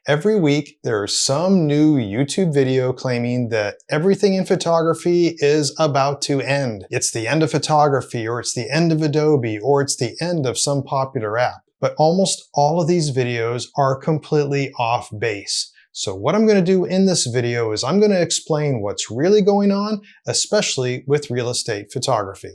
Every week, there's some new YouTube video claiming that everything in photography is about to end. It's the end of photography, or it's the end of Adobe, or it's the end of some popular app. But almost all of these videos are completely off base. So what I'm going to do in this video is I'm going to explain what's really going on, especially with real estate photography.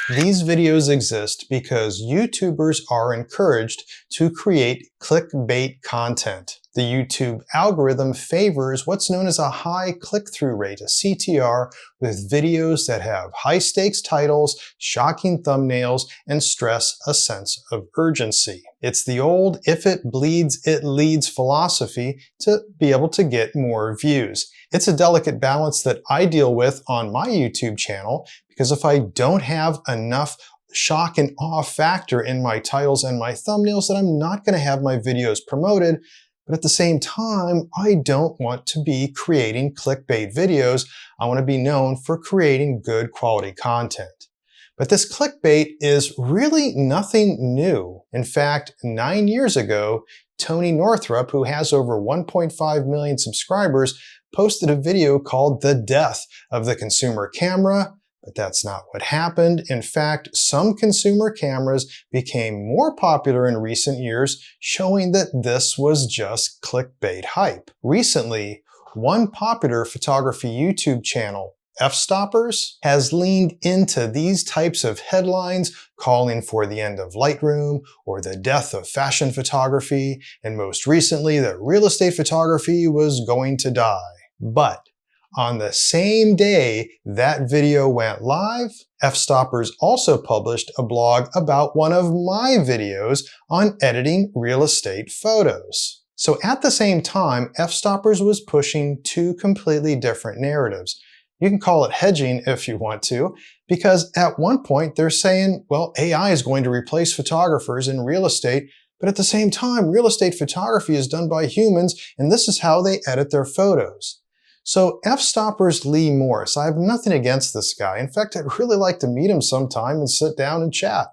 These videos exist because YouTubers are encouraged to create clickbait content. The YouTube algorithm favors what's known as a high click-through rate, a CTR, with videos that have high-stakes titles, shocking thumbnails, and stress a sense of urgency. It's the old if it bleeds, it leads philosophy to be able to get more views. It's a delicate balance that I deal with on my YouTube channel, because if I don't have enough shock and awe factor in my titles and my thumbnails, then I'm not going to have my videos promoted. But at the same time, I don't want to be creating clickbait videos. I want to be known for creating good quality content. But this clickbait is really nothing new. In fact, 9 years ago, Tony Northrup, who has over 1.5 million subscribers, posted a video called "The Death of the Consumer Camera." But that's not what happened. In fact, some consumer cameras became more popular in recent years, showing that this was just clickbait hype. Recently, one popular photography YouTube channel, F-Stoppers, has leaned into these types of headlines, calling for the end of Lightroom or the death of fashion photography, and most recently that real estate photography was going to die. But on the same day that video went live, F-Stoppers also published a blog about one of my videos on editing real estate photos. So at the same time, F-Stoppers was pushing two completely different narratives. You can call it hedging if you want to, because at one point they're saying, well, AI is going to replace photographers in real estate, but at the same time, real estate photography is done by humans, and this is how they edit their photos. So F-Stoppers Lee Morris, I have nothing against this guy. In fact, I'd really like to meet him sometime and sit down and chat.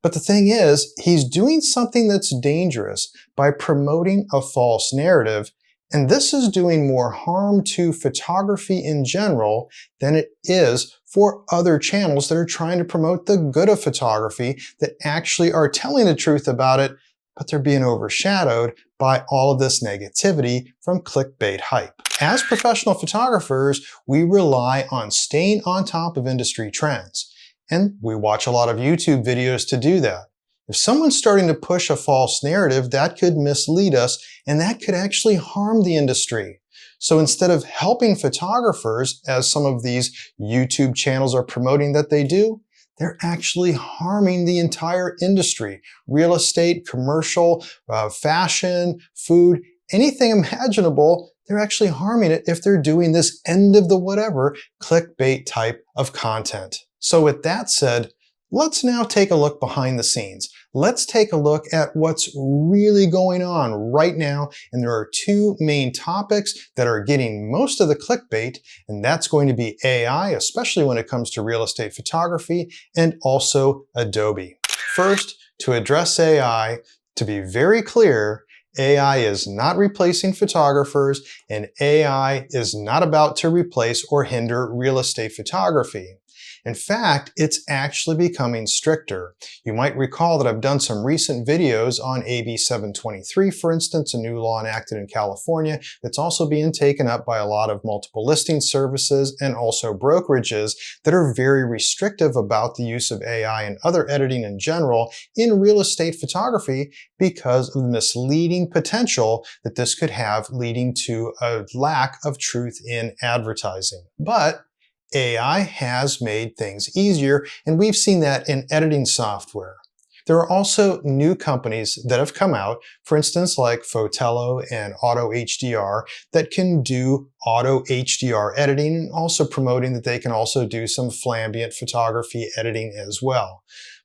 But the thing is, he's doing something that's dangerous by promoting a false narrative, and this is doing more harm to photography in general than it is for other channels that are trying to promote the good of photography, that actually are telling the truth about it, but they're being overshadowed by all of this negativity from clickbait hype. As professional photographers, we rely on staying on top of industry trends, and we watch a lot of YouTube videos to do that. If someone's starting to push a false narrative, that could mislead us, and that could actually harm the industry. So instead of helping photographers, as some of these YouTube channels are promoting that they do, they're actually harming the entire industry. Real estate, commercial, fashion, food, anything imaginable, they're actually harming it if they're doing this end of the whatever clickbait type of content. So with that said, let's now take a look behind the scenes. Let's take a look at what's really going on right now. And there are two main topics that are getting most of the clickbait, and that's going to be AI, especially when it comes to real estate photography, and also Adobe. First, to address AI, to be very clear, AI is not replacing photographers, and AI is not about to replace or hinder real estate photography. In fact, it's actually becoming stricter. You might recall that I've done some recent videos on AB 723, for instance, a new law enacted in California that's also being taken up by a lot of multiple listing services and also brokerages that are very restrictive about the use of AI and other editing in general in real estate photography, because of the misleading potential that this could have, leading to a lack of truth in advertising. But AI has made things easier, and we've seen that in editing software. There are also new companies that have come out, for instance, like Fotello and Auto HDR, that can do auto HDR editing, and also promoting that they can also do some flambient photography editing as well.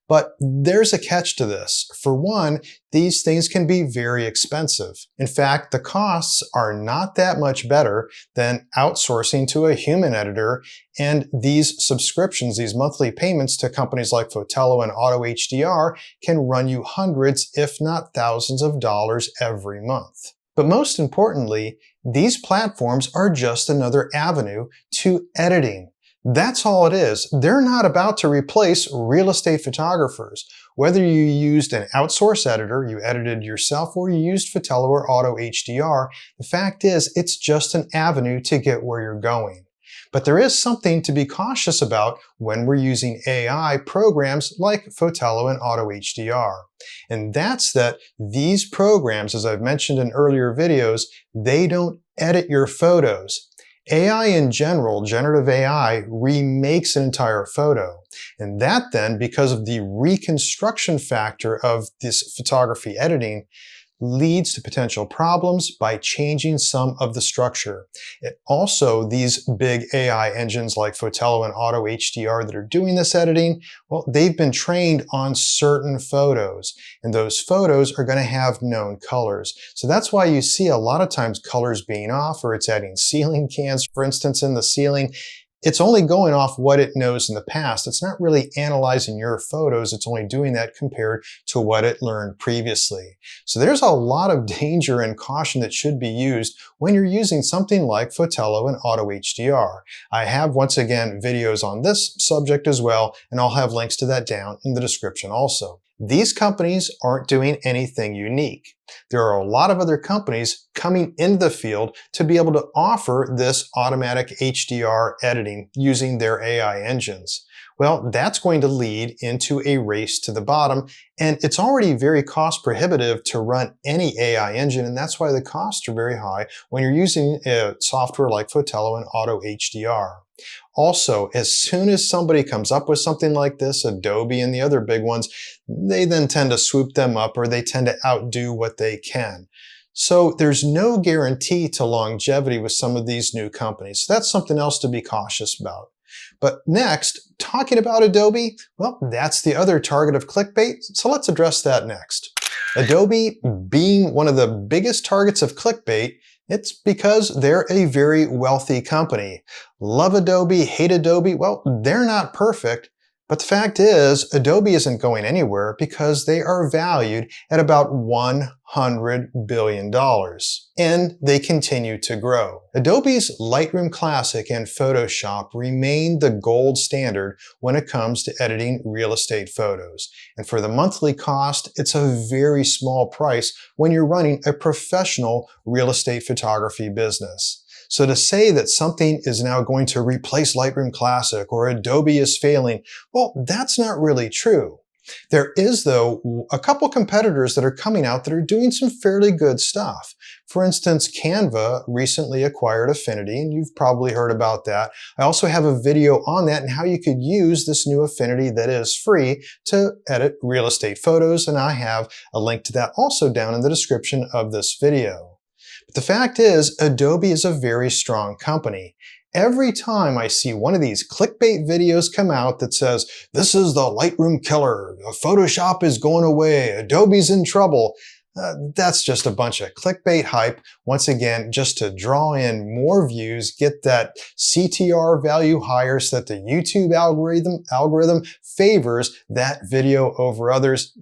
But there's a catch to this. For one, these things can be very expensive. In fact, the costs are not that much better than outsourcing to a human editor, and these subscriptions, these monthly payments to companies like Fotello and Auto HDR can run you hundreds, if not thousands of dollars every month. But most importantly, these platforms are just another avenue to editing. That's all it is. They're not about to replace real estate photographers. Whether you used an outsource editor, you edited yourself, or you used Fotello or Auto HDR, the fact is it's just an avenue to get where you're going. But there is something to be cautious about when we're using AI programs like Fotello and Auto HDR. And that's that these programs, as I've mentioned in earlier videos, they don't edit your photos. AI in general, generative AI, remakes an entire photo. And that then, because of the reconstruction factor of this photography editing, leads to potential problems by changing some of the structure. These big AI engines like Fotello and Auto HDR that are doing this editing, well, they've been trained on certain photos, and those photos are going to have known colors. So that's why you see a lot of times colors being off, or it's adding ceiling cans, for instance, in the ceiling. It's only going off what it knows in the past. It's not really analyzing your photos. It's only doing that compared to what it learned previously. So there's a lot of danger and caution that should be used when you're using something like Fotello and Auto HDR. I have, once again, videos on this subject as well, and I'll have links to that down in the description also. These companies aren't doing anything unique. There are a lot of other companies coming into the field to be able to offer this automatic HDR editing using their AI engines. Well, that's going to lead into a race to the bottom, and it's already very cost prohibitive to run any AI engine, and that's why the costs are very high when you're using a software like Fotello and Auto HDR. Also, as soon as somebody comes up with something like this, Adobe and the other big ones, they then tend to swoop them up, or they tend to outdo what they can. So there's no guarantee to longevity with some of these new companies. So that's something else to be cautious about. But next, talking about Adobe, well, that's the other target of clickbait, so let's address that next. Adobe being one of the biggest targets of clickbait, it's because they're a very wealthy company. Love Adobe, hate Adobe, well, they're not perfect, but the fact is, Adobe isn't going anywhere because they are valued at about $100 billion. And they continue to grow. Adobe's Lightroom Classic and Photoshop remain the gold standard when it comes to editing real estate photos. And for the monthly cost, it's a very small price when you're running a professional real estate photography business. So to say that something is now going to replace Lightroom Classic or Adobe is failing, well, that's not really true. There is, though, a couple competitors that are coming out that are doing some fairly good stuff. For instance, Canva recently acquired Affinity, and you've probably heard about that. I also have a video on that and how you could use this new Affinity that is free to edit real estate photos, and I have a link to that also down in the description of this video. But the fact is, Adobe is a very strong company. Every time I see one of these clickbait videos come out that says, this is the Lightroom killer, Photoshop is going away, Adobe's in trouble, that's just a bunch of clickbait hype, once again, just to draw in more views, get that CTR value higher so that the YouTube algorithm favors that video over others,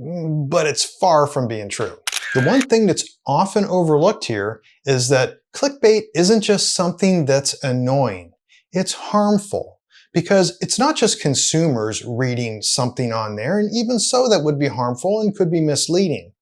but it's far from being true. The one thing that's often overlooked here is that clickbait isn't just something that's annoying. It's harmful, because it's not just consumers reading something on there, and even so that would be harmful and could be misleading.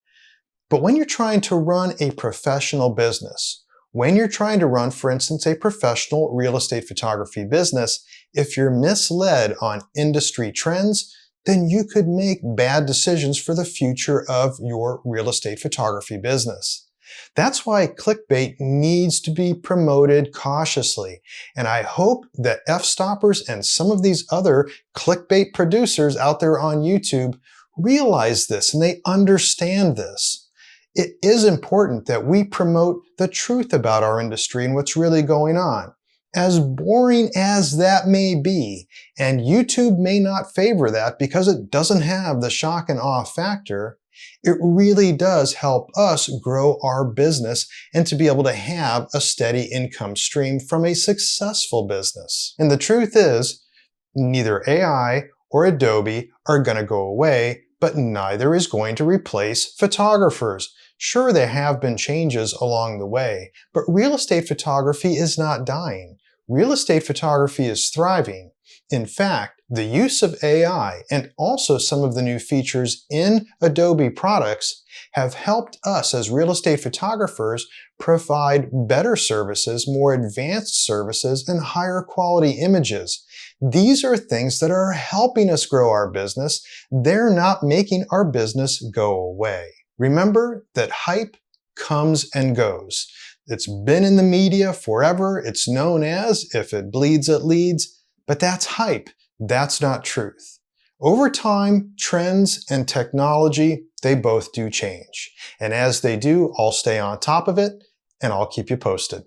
But when you're trying to run a professional business, when you're trying to run, for instance, a professional real estate photography business, if you're misled on industry trends, then you could make bad decisions for the future of your real estate photography business. That's why clickbait needs to be promoted cautiously. And I hope that F-stoppers and some of these other clickbait producers out there on YouTube realize this and they understand this. It is important that we promote the truth about our industry and what's really going on. As boring as that may be, and YouTube may not favor that because it doesn't have the shock and awe factor, it really does help us grow our business and to be able to have a steady income stream from a successful business. And the truth is, neither AI or Adobe are going to go away, but neither is going to replace photographers. Sure, there have been changes along the way, but real estate photography is not dying. Real estate photography is thriving. In fact, the use of AI and also some of the new features in Adobe products have helped us as real estate photographers provide better services, more advanced services, and higher quality images. These are things that are helping us grow our business. They're not making our business go away. Remember that hype comes and goes. It's been in the media forever. It's known as, if it bleeds, it leads. But that's hype. That's not truth. Over time, trends and technology, they both do change. And as they do, I'll stay on top of it and I'll keep you posted.